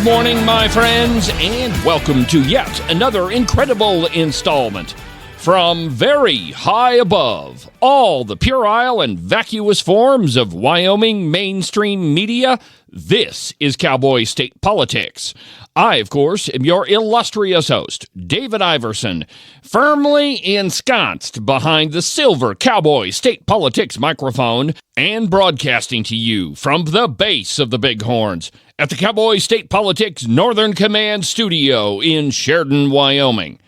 Good morning, my friends, and welcome to yet another incredible installment from very high above all the puerile and vacuous forms of Wyoming mainstream media. This is Cowboy State Politics. I, of course, am your illustrious host, David Iverson, firmly ensconced behind the silver Cowboy State Politics microphone and broadcasting to you from the base of the Bighorns at the Cowboy State Politics Northern Command Studio in Sheridan, Wyoming.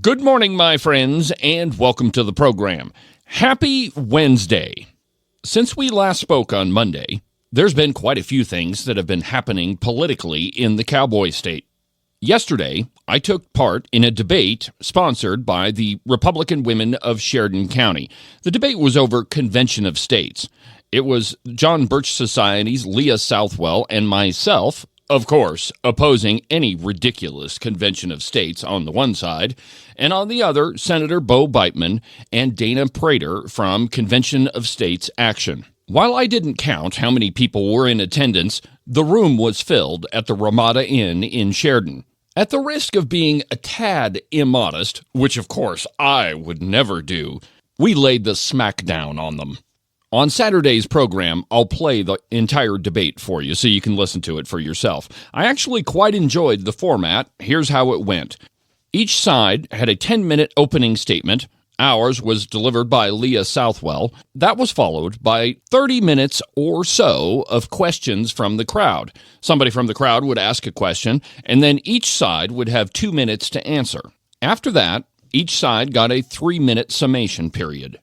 Good morning, my friends, and welcome to the program. Happy Wednesday. Since we last spoke on Monday, there's been quite a few things that have been happening politically in the Cowboy State. Yesterday, I took part in a debate sponsored by the Republican Women of Sheridan County. The debate was over Convention of States. It was John Birch Society's Leah Southwell and myself, of course, opposing any ridiculous Convention of States on the one side, and on the other, Senator Bo Beitman and Dana Prater from Convention of States Action. While I didn't count how many people were in attendance, the room was filled at the Ramada Inn in Sheridan. At the risk of being a tad immodest, which of course I would never do, we laid the smackdown on them. On Saturday's program, I'll play the entire debate for you so you can listen to it for yourself. I actually quite enjoyed the format. Here's how it went. Each side had a 10-minute opening statement. Ours was delivered by Leah Southwell. That was followed by 30 minutes or so of questions from the crowd. Somebody from the crowd would ask a question, and then each side would have 2 minutes to answer. After that, each side got a 3-minute summation period.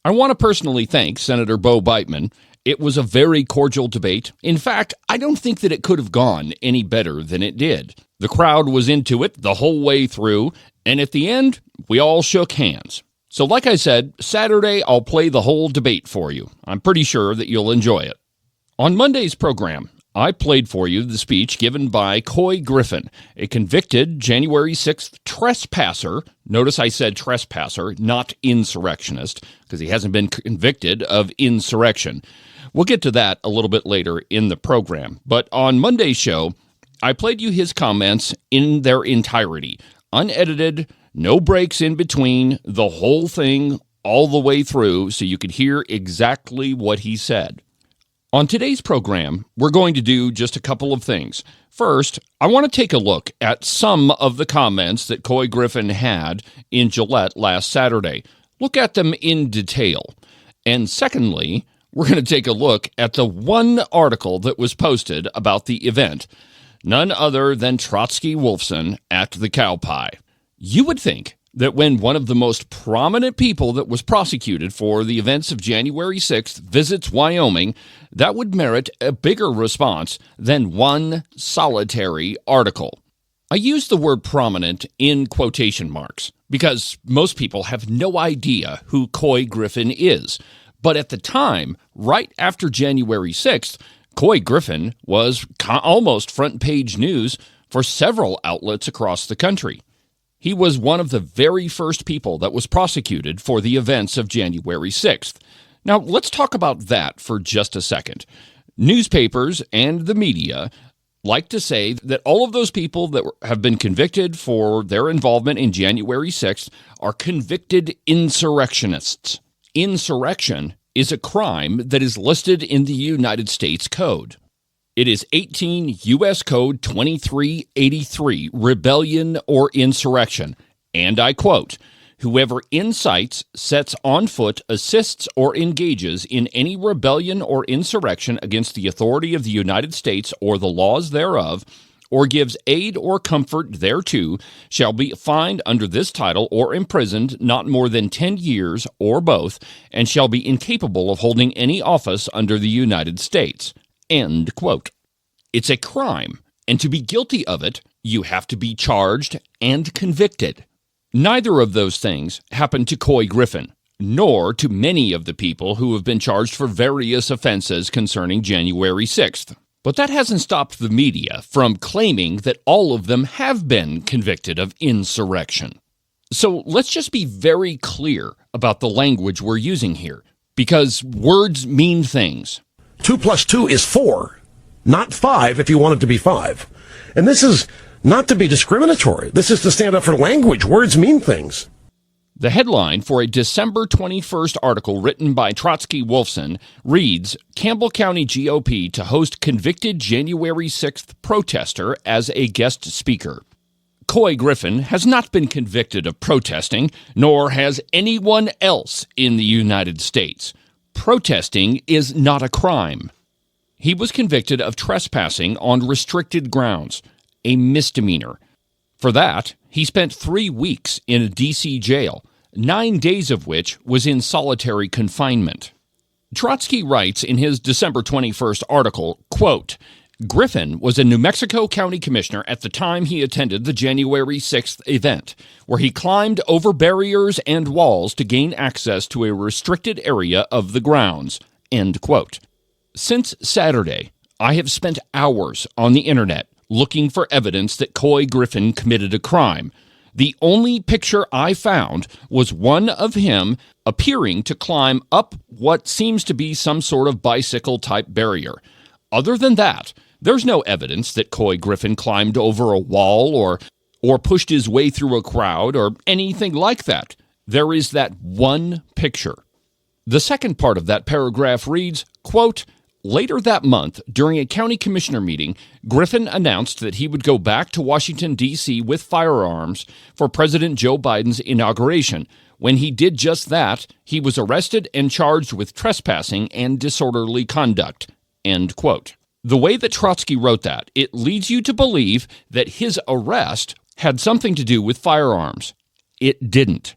I want to personally thank Senator Bo Beitman. It was a very cordial debate. In fact, I don't think that it could have gone any better than it did. The crowd was into it the whole way through, and at the end, we all shook hands. So like I said, Saturday I'll play the whole debate for you. I'm pretty sure that you'll enjoy it. On Monday's program, I played for you the speech given by Couy Griffin, a convicted January 6th trespasser. Notice I said trespasser, not insurrectionist, because he hasn't been convicted of insurrection. We'll get to that a little bit later in the program. But on Monday's show, I played you his comments in their entirety, unedited, no breaks in between, the whole thing all the way through so you could hear exactly what he said. On today's program, we're going to do just a couple of things. First, I want to take a look at some of the comments that Couy Griffin had in Gillette last Saturday. Look at them in detail. And secondly, we're going to take a look at the one article that was posted about the event. None other than Trotsky Wolfson at the Cow Pie. You would think that when one of the most prominent people that was prosecuted for the events of January 6th visits Wyoming, that would merit a bigger response than one solitary article. I use the word prominent in quotation marks because most people have no idea who Couy Griffin is. But at the time, right after January 6th, Couy Griffin was almost front page news for several outlets across the country. He was one of the very first people that was prosecuted for the events of January 6th. Now, let's talk about that for just a second. Newspapers and the media like to say that all of those people that have been convicted for their involvement in January 6th are convicted insurrectionists. Insurrection is a crime that is listed in the United States Code. It is 18 U.S. Code 2383, rebellion or insurrection. And I quote, "Whoever incites, sets on foot, assists, or engages in any rebellion or insurrection against the authority of the United States or the laws thereof, or gives aid or comfort thereto, shall be fined under this title or imprisoned not more than 10 years or both, and shall be incapable of holding any office under the United States." End quote. It's a crime, and to be guilty of it, you have to be charged and convicted. Neither of those things happened to Couy Griffin, nor to many of the people who have been charged for various offenses concerning January 6th. But that hasn't stopped the media from claiming that all of them have been convicted of insurrection. So let's just be very clear about the language we're using here, because words mean things. 2 plus 2 is 4, not 5 if you want it to be 5. And this is not to be discriminatory. This is to stand up for language. Words mean things. The headline for a December 21st article written by Trotsky Wolfson reads, Campbell County GOP to host convicted January 6th protester as a guest speaker. Couy Griffin has not been convicted of protesting, nor has anyone else in the United States. Protesting is not a crime. He was convicted of trespassing on restricted grounds, a misdemeanor. For that, he spent 3 weeks in a D.C. jail, 9 days of which was in solitary confinement. Trotsky writes in his December 21st article, quote, Griffin was a New Mexico County Commissioner at the time he attended the January 6th event, where he climbed over barriers and walls to gain access to a restricted area of the grounds. End quote. Since Saturday, I have spent hours on the internet looking for evidence that Couy Griffin committed a crime. The only picture I found was one of him appearing to climb up what seems to be some sort of bicycle-type barrier. Other than that, there's no evidence that Couy Griffin climbed over a wall or pushed his way through a crowd or anything like that. There is that one picture. The second part of that paragraph reads, quote, Later that month, during a county commissioner meeting, Griffin announced that he would go back to Washington, D.C. with firearms for President Joe Biden's inauguration. When he did just that, he was arrested and charged with trespassing and disorderly conduct. End quote. The way that Trotsky wrote that, it leads you to believe that his arrest had something to do with firearms. It didn't.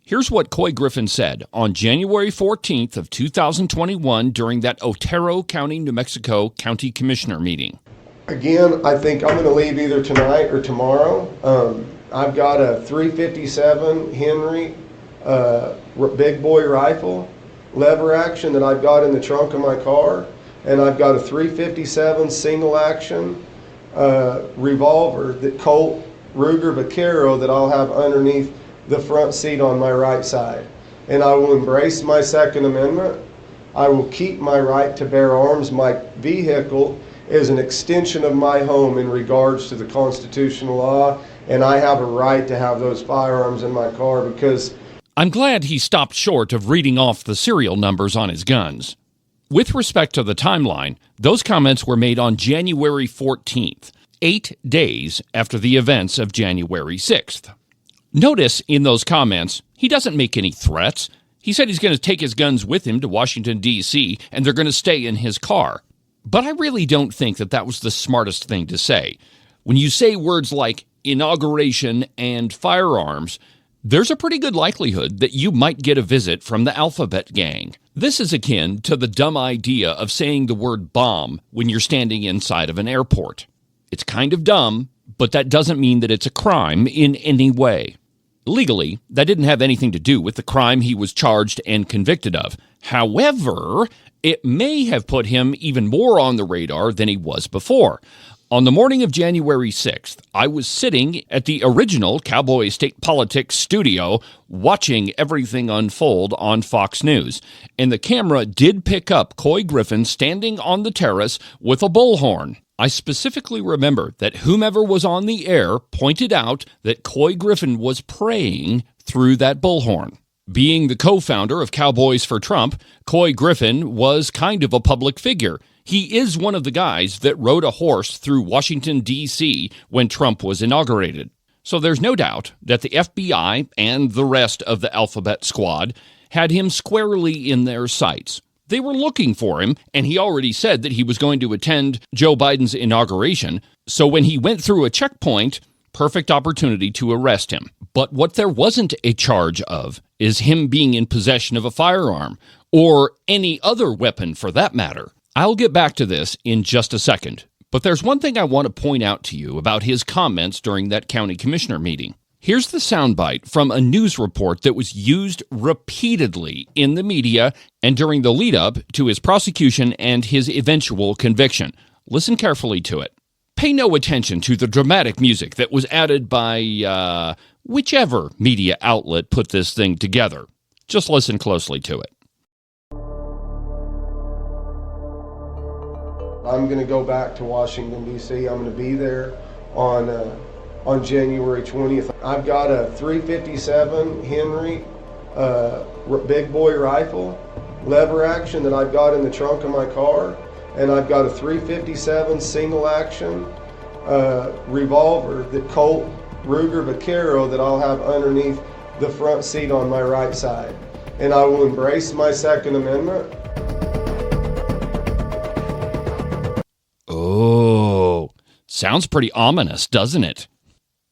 Here's what Couy Griffin said on January 14th of 2021 during that Otero County, New Mexico County Commissioner meeting. Again, I think I'm going to leave either tonight or tomorrow. I've got a .357 Henry big boy rifle, lever action that I've got in the trunk of my car, and I've got a .357 single action revolver, that Colt Ruger Vaquero, that I'll have underneath the front seat on my right side. And I will embrace my Second Amendment. I will keep my right to bear arms. My vehicle is an extension of my home in regards to the constitutional law, and I have a right to have those firearms in my car because... I'm glad he stopped short of reading off the serial numbers on his guns. With respect to the timeline, those comments were made on January 14th, 8 days after the events of January 6th. Notice in those comments, he doesn't make any threats. He said he's going to take his guns with him to Washington, D.C., and they're going to stay in his car. But I really don't think that that was the smartest thing to say. When you say words like inauguration and firearms, there's a pretty good likelihood that you might get a visit from the Alphabet Gang. This is akin to the dumb idea of saying the word bomb when you're standing inside of an airport. It's kind of dumb, but that doesn't mean that it's a crime in any way. Legally, that didn't have anything to do with the crime he was charged and convicted of. However, it may have put him even more on the radar than he was before. On the morning of January 6th, I was sitting at the original Cowboy State Politics studio watching everything unfold on Fox News, and the camera did pick up Couy Griffin standing on the terrace with a bullhorn. I specifically remember that whomever was on the air pointed out that Couy Griffin was praying through that bullhorn. Being the co-founder of Cowboys for Trump, Couy Griffin was kind of a public figure. He is one of the guys that rode a horse through Washington, D.C. when Trump was inaugurated. So there's no doubt that the FBI and the rest of the Alphabet Squad had him squarely in their sights. They were looking for him, and he already said that he was going to attend Joe Biden's inauguration. So when he went through a checkpoint, perfect opportunity to arrest him. But what there wasn't a charge of is him being in possession of a firearm, or any other weapon for that matter. I'll get back to this in just a second, but there's one thing I want to point out to you about his comments during that county commissioner meeting. Here's the soundbite from a news report that was used repeatedly in the media and during the lead-up to his prosecution and his eventual conviction. Listen carefully to it. Pay no attention to the dramatic music that was added by, whichever media outlet put this thing together. Just listen closely to it. I'm going to go back to Washington, D.C. I'm going to be there on January 20th. I've got a 357 Henry big boy rifle, lever action, that I've got in the trunk of my car, and I've got a 357 single action revolver, the Colt Ruger Vaquero, that I'll have underneath the front seat on my right side. And I will embrace my Second Amendment. Oh, sounds pretty ominous, doesn't it?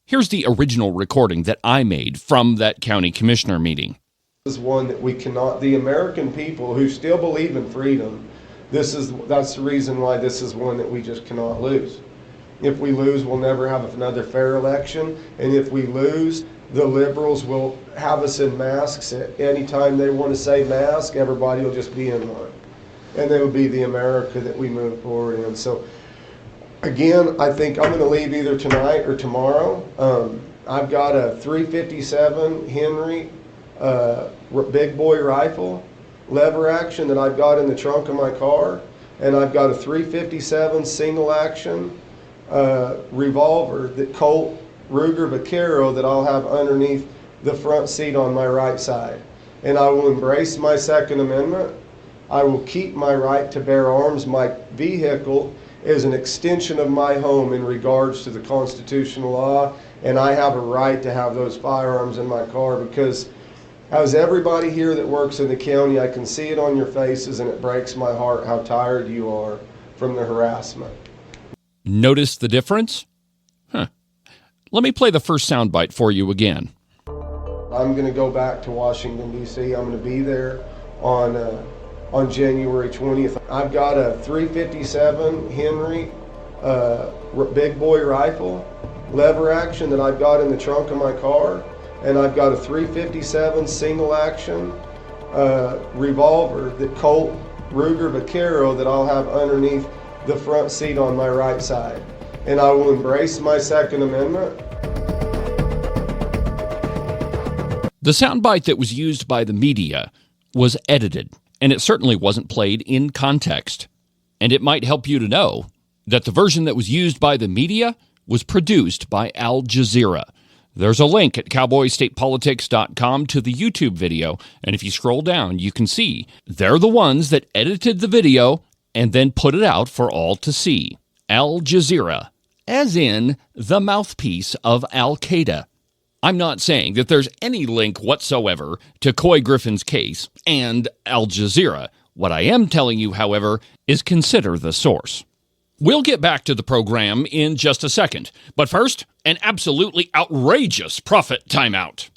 Here's the original recording that I made from that county commissioner meeting. This is one that we cannot, the American people who still believe in freedom, that's the reason why this is one that we just cannot lose. If we lose, we'll never have another fair election. And if we lose, the liberals will have us in masks. Anytime they want to say mask, everybody will just be in one. And it will be the America that we move forward in. So again, I think I'm going to leave either tonight or tomorrow. I've got a 357 Henry big boy rifle, lever action, that I've got in the trunk of my car. And I've got a 357 single action revolver, the Colt Ruger Vaquero, that I'll have underneath the front seat on my right side. And I will embrace my Second Amendment. I will keep my right to bear arms. My vehicle is an extension of my home in regards to the constitutional law, and I have a right to have those firearms in my car, because as everybody here that works in the county, I can see it on your faces, and it breaks my heart how tired you are from the harassment. Notice the difference? Let me play the first soundbite for you again. I'm going to go back to Washington, D.C. I'm going to be there on January 20th. I've got a 357 Henry big boy rifle, lever action, that I've got in the trunk of my car. And I've got a 357 single action revolver, the Colt Ruger Vaquero, that I'll have underneath the front seat on my right side. And I will embrace my Second Amendment. The soundbite that was used by the media was edited, and it certainly wasn't played in context. And it might help you to know that the version that was used by the media was produced by Al Jazeera. There's a link at cowboystatepolitics.com to the YouTube video, and if you scroll down, you can see they're the ones that edited the video and then put it out for all to see. Al Jazeera, as in the mouthpiece of Al-Qaeda. I'm not saying that there's any link whatsoever to Couy Griffin's case and Al Jazeera. What I am telling you, however, is consider the source. We'll get back to the program in just a second, but first, an absolutely outrageous profit timeout.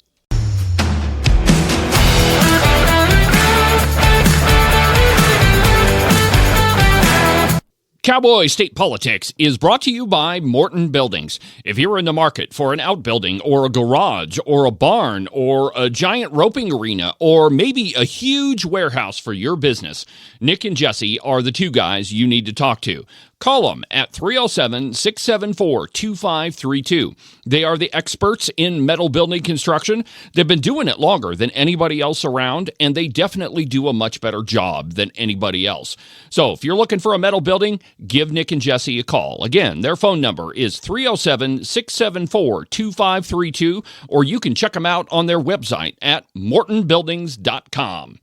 Cowboy State Politics is brought to you by Morton Buildings. If you're in the market for an outbuilding or a garage or a barn or a giant roping arena or maybe a huge warehouse for your business, Nick and Jesse are the two guys you need to talk to. Call them at 307-674-2532. They are the experts in metal building construction. They've been doing it longer than anybody else around, and they definitely do a much better job than anybody else. So if you're looking for a metal building, give Nick and Jesse a call. Again, their phone number is 307-674-2532, or you can check them out on their website at mortonbuildings.com.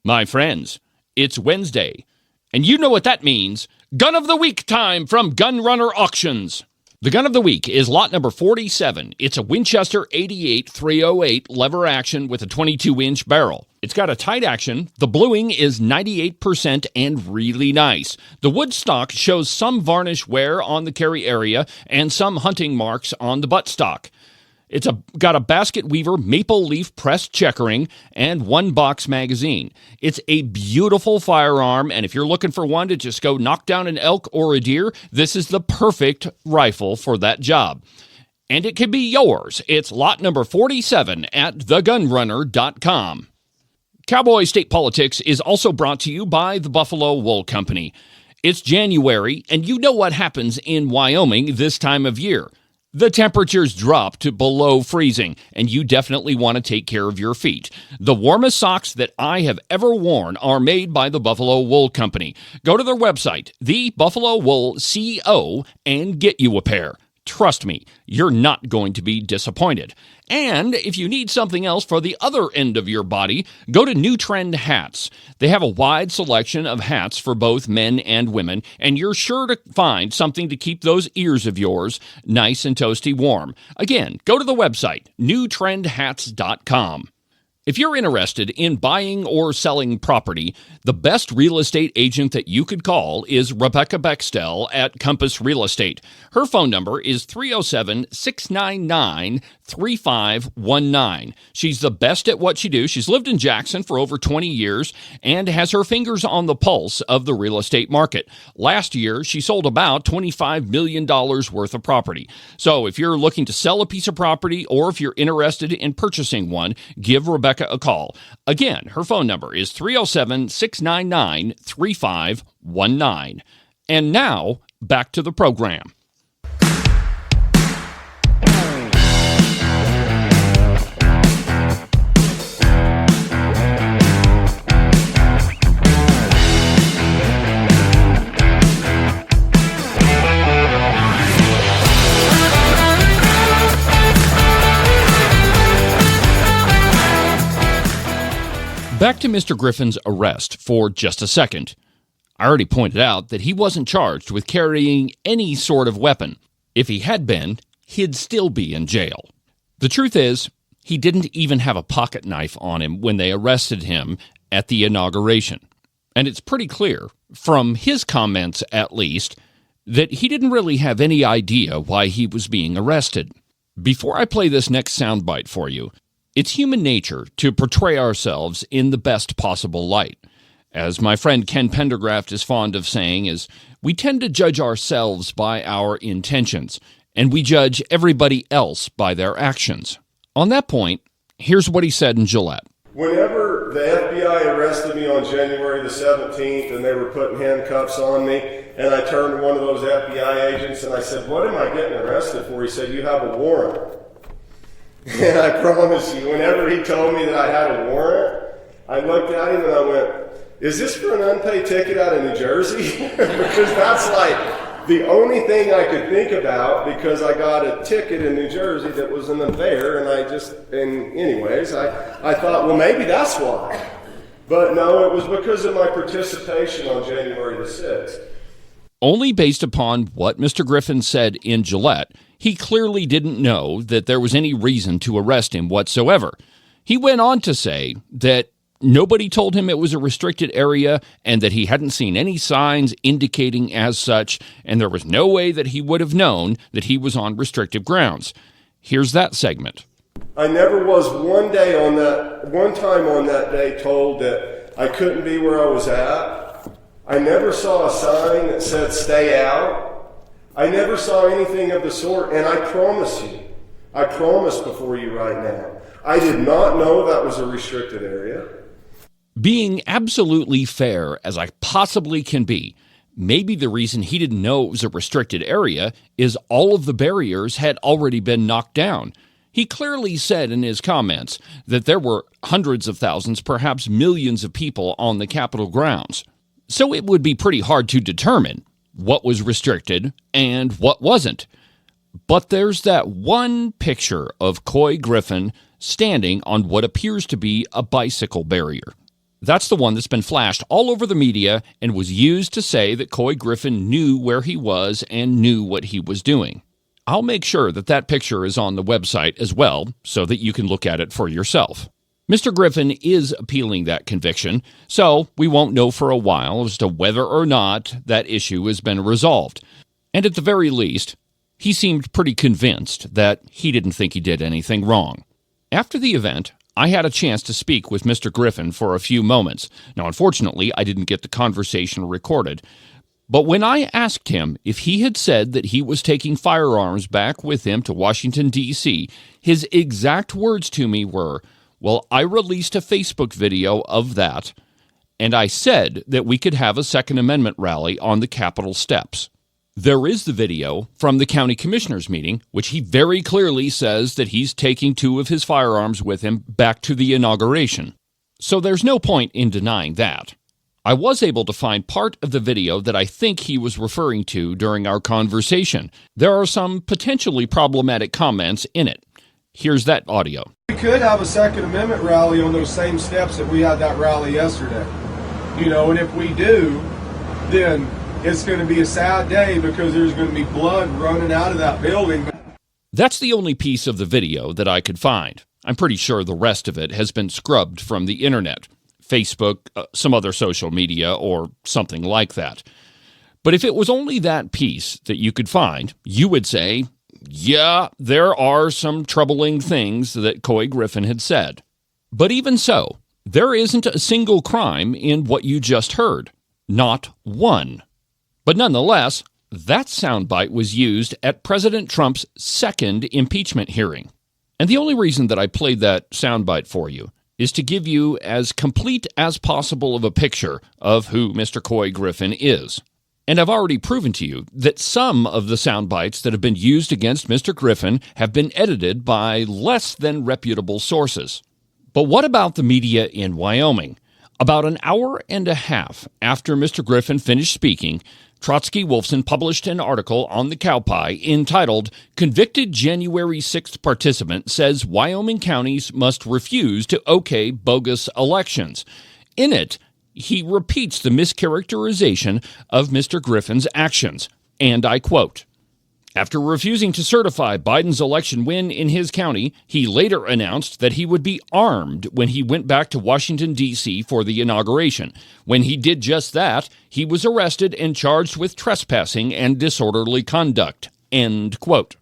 My friends, it's Wednesday, and you know what that means. Gun of the Week time from Gun Runner Auctions. The gun of the week is lot number 47. It's a Winchester 88-308 lever action with a 22-inch barrel. It's got a tight action. The bluing is 98% and really nice. The wood stock shows some varnish wear on the carry area and some hunting marks on the buttstock. It's got a basket weaver maple leaf pressed checkering and one box magazine. It's a beautiful firearm, and if you're looking for one to just go knock down an elk or a deer, this is the perfect rifle for that job. And it can be yours. It's lot number 47 at thegunrunner.com. Cowboy State Politics is also brought to you by the Buffalo Wool Company. It's January, and you know what happens in Wyoming this time of year. The temperatures drop to below freezing, and you definitely want to take care of your feet. The warmest socks that I have ever worn are made by the Buffalo Wool Company. Go to their website, thebuffalowool.co, and get you a pair. Trust me, you're not going to be disappointed. And if you need something else for the other end of your body, go to New Trend Hats. They have a wide selection of hats for both men and women, and you're sure to find something to keep those ears of yours nice and toasty warm. Again, go to the website, newtrendhats.com. If you're interested in buying or selling property, the best real estate agent that you could call is Rebecca Bextel at Compass Real Estate. Her phone number is 307-699-3519. She's the best at what she does. She's lived in Jackson for over 20 years and has her fingers on the pulse of the real estate market. Last year, she sold about $25 million worth of property. So if you're looking to sell a piece of property or if you're interested in purchasing one, give Rebecca a call. Again, her phone number is 307-699-3519. And now, back to the program. Back to Mr. Griffin's arrest for just a second. I already pointed out that he wasn't charged with carrying any sort of weapon. If he had been, he'd still be in jail. The truth is, he didn't even have a pocket knife on him when they arrested him at the inauguration. And it's pretty clear, from his comments at least, that he didn't really have any idea why he was being arrested. Before I play this next soundbite for you, it's human nature to portray ourselves in the best possible light. As my friend Ken Pendergraft is fond of saying, is we tend to judge ourselves by our intentions, and we judge everybody else by their actions. On that point, here's what he said in Gillette. Whenever the FBI arrested me on January the 17th and they were putting handcuffs on me, and I turned to one of those FBI agents and I said, "What am I getting arrested for?" He said, "You have a warrant." And I promise you, whenever he told me that I had a warrant, I looked at him and I went, "Is this for an unpaid ticket out of New Jersey?" Because that's like the only thing I could think about, because I got a ticket in New Jersey that wasn't there, and anyways, I thought, well, maybe that's why. But no, it was because of my participation on January the 6th. Only based upon what Mr. Griffin said in Gillette, he clearly didn't know that there was any reason to arrest him whatsoever. He went on to say that nobody told him it was a restricted area and that he hadn't seen any signs indicating as such, and there was no way that he would have known that he was on restrictive grounds. Here's that segment. I never was one time on that day told that I couldn't be where I was at. I never saw a sign that said "stay out." I never saw anything of the sort, and I promise before you right now, I did not know that was a restricted area. Being absolutely fair as I possibly can be, maybe the reason he didn't know it was a restricted area is all of the barriers had already been knocked down. He clearly said in his comments that there were hundreds of thousands, perhaps millions of people on the Capitol grounds. So it would be pretty hard to determine what was restricted and what wasn't. But there's that one picture of Couy Griffin standing on what appears to be a bicycle barrier. That's the one that's been flashed all over the media and was used to say that Couy Griffin knew where he was and knew what he was doing. I'll make sure that that picture is on the website as well so that you can look at it for yourself. Mr. Griffin is appealing that conviction, so we won't know for a while as to whether or not that issue has been resolved. And at the very least, he seemed pretty convinced that he didn't think he did anything wrong. After the event, I had a chance to speak with Mr. Griffin for a few moments. Now, unfortunately, I didn't get the conversation recorded. But when I asked him if he had said that he was taking firearms back with him to Washington, D.C., his exact words to me were, "Well, I released a Facebook video of that, and I said that we could have a Second Amendment rally on the Capitol steps." There is the video from the county commissioners meeting, which he very clearly says that he's taking 2 of his firearms with him back to the inauguration. So there's no point in denying that. I was able to find part of the video that I think he was referring to during our conversation. There are some potentially problematic comments in it. Here's that audio. We could have a Second Amendment rally on those same steps that we had that rally yesterday. You know, and if we do, then it's going to be a sad day because there's going to be blood running out of that building. That's the only piece of the video that I could find. I'm pretty sure the rest of it has been scrubbed from the internet, Facebook, some other social media, or something like that. But if it was only that piece that you could find, you would say, yeah, there are some troubling things that Couy Griffin had said. But even so, there isn't a single crime in what you just heard. Not one. But nonetheless, that soundbite was used at President Trump's second impeachment hearing. And the only reason that I played that soundbite for you is to give you as complete as possible of a picture of who Mr. Couy Griffin is. And I've already proven to you that some of the sound bites that have been used against Mr. Griffin have been edited by less than reputable sources. But what about the media in Wyoming? About an hour and a half after Mr. Griffin finished speaking, Trotsky Wolfson published an article on the Cowpie entitled, "Convicted January 6th Participant Says Wyoming Counties Must Refuse to Okay Bogus Elections." In it, he repeats the mischaracterization of Mr. Griffin's actions, and I quote, "After refusing to certify Biden's election win in his county, he later announced that he would be armed when he went back to Washington, D.C. for the inauguration. When he did just that, he was arrested and charged with trespassing and disorderly conduct." End quote.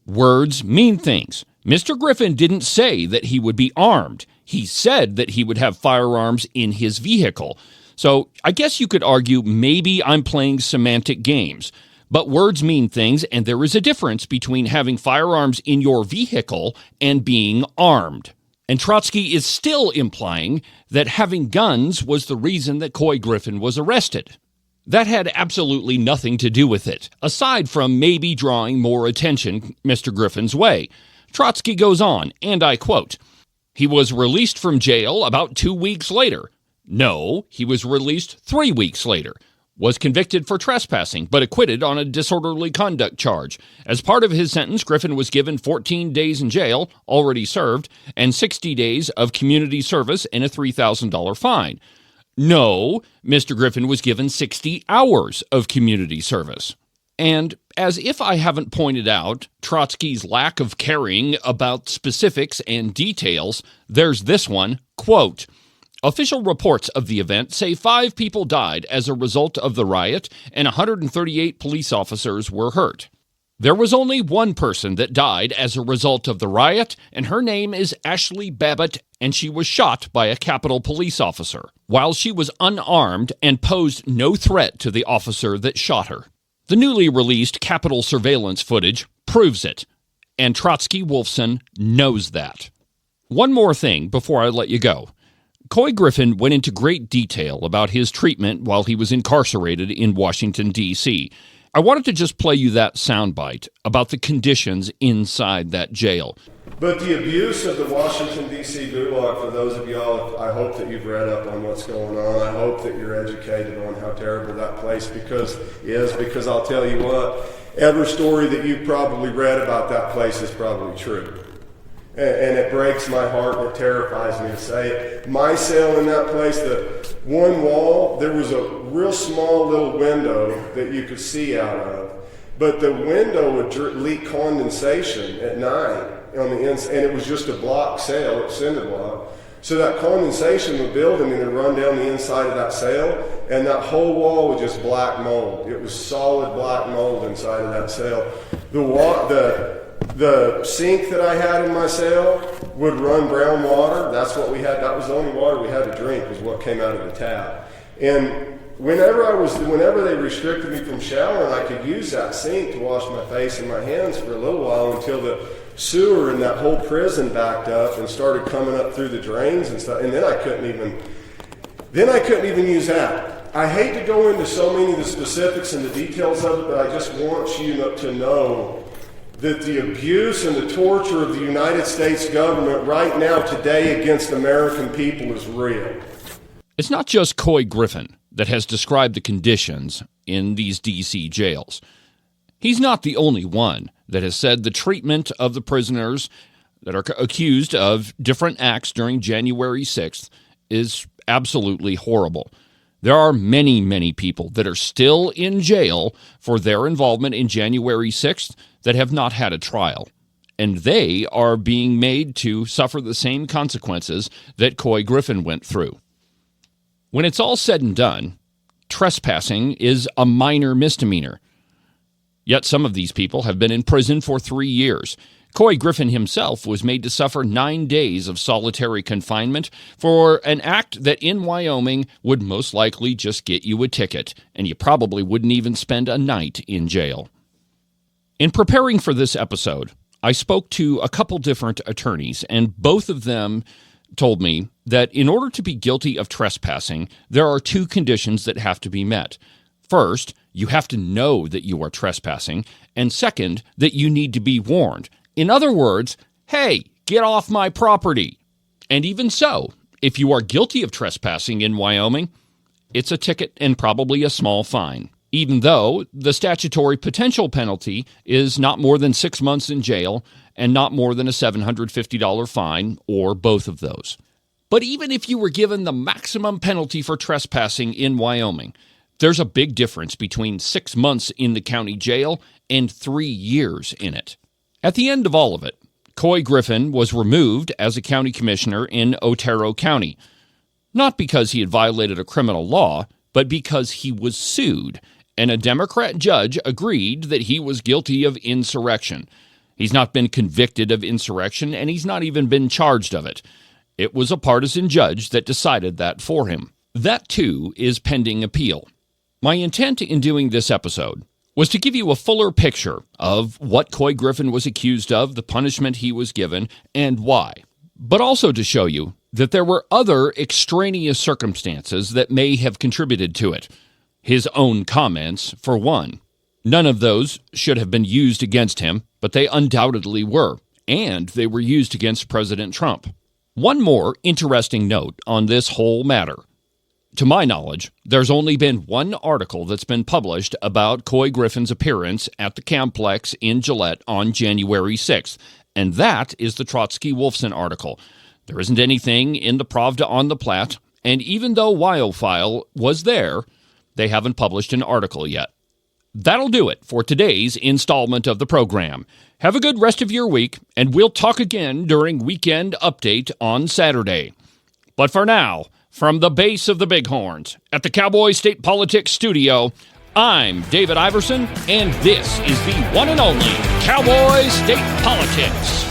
Words mean things. Mr. Griffin didn't say that he would be armed. He said that he would have firearms in his vehicle. So I guess you could argue maybe I'm playing semantic games. But words mean things, and there is a difference between having firearms in your vehicle and being armed. And Trotsky is still implying that having guns was the reason that Couy Griffin was arrested. That had absolutely nothing to do with it, aside from maybe drawing more attention Mr. Griffin's way. Trotsky goes on, and I quote, "He was released from jail about 2 weeks later. No, he was released 3 weeks later. Was convicted for trespassing, but acquitted on a disorderly conduct charge. As part of his sentence, Griffin was given 14 days in jail, already served, and 60 days of community service and a $3,000 fine. No, Mr. Griffin was given 60 hours of community service." And as if I haven't pointed out Trotsky's lack of caring about specifics and details, there's this one, quote, "Official reports of the event say 5 people died as a result of the riot and 138 police officers were hurt. There was only one person that died as a result of the riot, and her name is Ashley Babbitt, and she was shot by a Capitol police officer, while she was unarmed and posed no threat to the officer that shot her. The newly released Capitol surveillance footage proves it, and Trotsky Wolfson knows that." One more thing before I let you go. Couy Griffin went into great detail about his treatment while he was incarcerated in Washington, D.C. I wanted to just play you that soundbite about the conditions inside that jail. But the abuse of the Washington, D.C. gulag, for those of y'all, I hope that you've read up on what's going on. I hope that you're educated on how terrible that place because I'll tell you what, every story that you've probably read about that place is probably true. And it breaks my heart and it terrifies me to say it. My cell in that place, the one wall, there was a real small little window that you could see out of. But the window would leak condensation at night on the inside, and it was just a block cell, cinder block. So that condensation would build and then run down the inside of that cell, and that whole wall was just black mold. It was solid black mold inside of that cell. The sink that I had in my cell would run brown water. That's what we had. That was the only water we had to drink, was what came out of the tap. And whenever they restricted me from showering, I could use that sink to wash my face and my hands for a little while until the sewer in that whole prison backed up and started coming up through the drains and stuff. And then I couldn't even use that. I hate to go into so many of the specifics and the details of it, but I just want you to know that the abuse and the torture of the United States government right now, today, against American people is real. It's not just Couy Griffin. that has described the conditions in these D.C. jails. He's not the only one that has said the treatment of the prisoners that are accused of different acts during January 6th is absolutely horrible. There are many, many people that are still in jail for their involvement in January 6th that have not had a trial. And they are being made to suffer the same consequences that Couy Griffin went through. When it's all said and done, trespassing is a minor misdemeanor. Yet some of these people have been in prison for 3 years. Couy Griffin himself was made to suffer 9 days of solitary confinement for an act that in Wyoming would most likely just get you a ticket, and you probably wouldn't even spend a night in jail. In preparing for this episode, I spoke to a couple different attorneys, and both of them told me that in order to be guilty of trespassing, there are 2 conditions that have to be met. First, you have to know that you are trespassing, and second, that you need to be warned. In other words, hey, get off my property. And even so, if you are guilty of trespassing in Wyoming, it's a ticket and probably a small fine, even though the statutory potential penalty is not more than 6 months in jail and not more than a $750 fine, or both of those. But even if you were given the maximum penalty for trespassing in Wyoming, there's a big difference between 6 months in the county jail and 3 years in it. At the end of all of it, Couy Griffin was removed as a county commissioner in Otero County, not because he had violated a criminal law, but because he was sued, and a Democrat judge agreed that he was guilty of insurrection. He's not been convicted of insurrection, and he's not even been charged of it. It was a partisan judge that decided that for him. That, too, is pending appeal. My intent in doing this episode was to give you a fuller picture of what Couy Griffin was accused of, the punishment he was given, and why. But also to show you that there were other extraneous circumstances that may have contributed to it. His own comments, for one. None of those should have been used against him, but they undoubtedly were, and they were used against President Trump. One more interesting note on this whole matter. To my knowledge, there's only been one article that's been published about Couy Griffin's appearance at the Camplex in Gillette on January 6th, and that is the Trotsky-Wolfson article. There isn't anything in the Pravda on the Platte, and even though Wildfile was there, they haven't published an article yet. That'll do it for today's installment of the program. Have a good rest of your week, and we'll talk again during Weekend Update on Saturday. But for now, from the base of the Bighorns at the Cowboy State Politics Studio, I'm David Iverson, and this is the one and only Cowboy State Politics.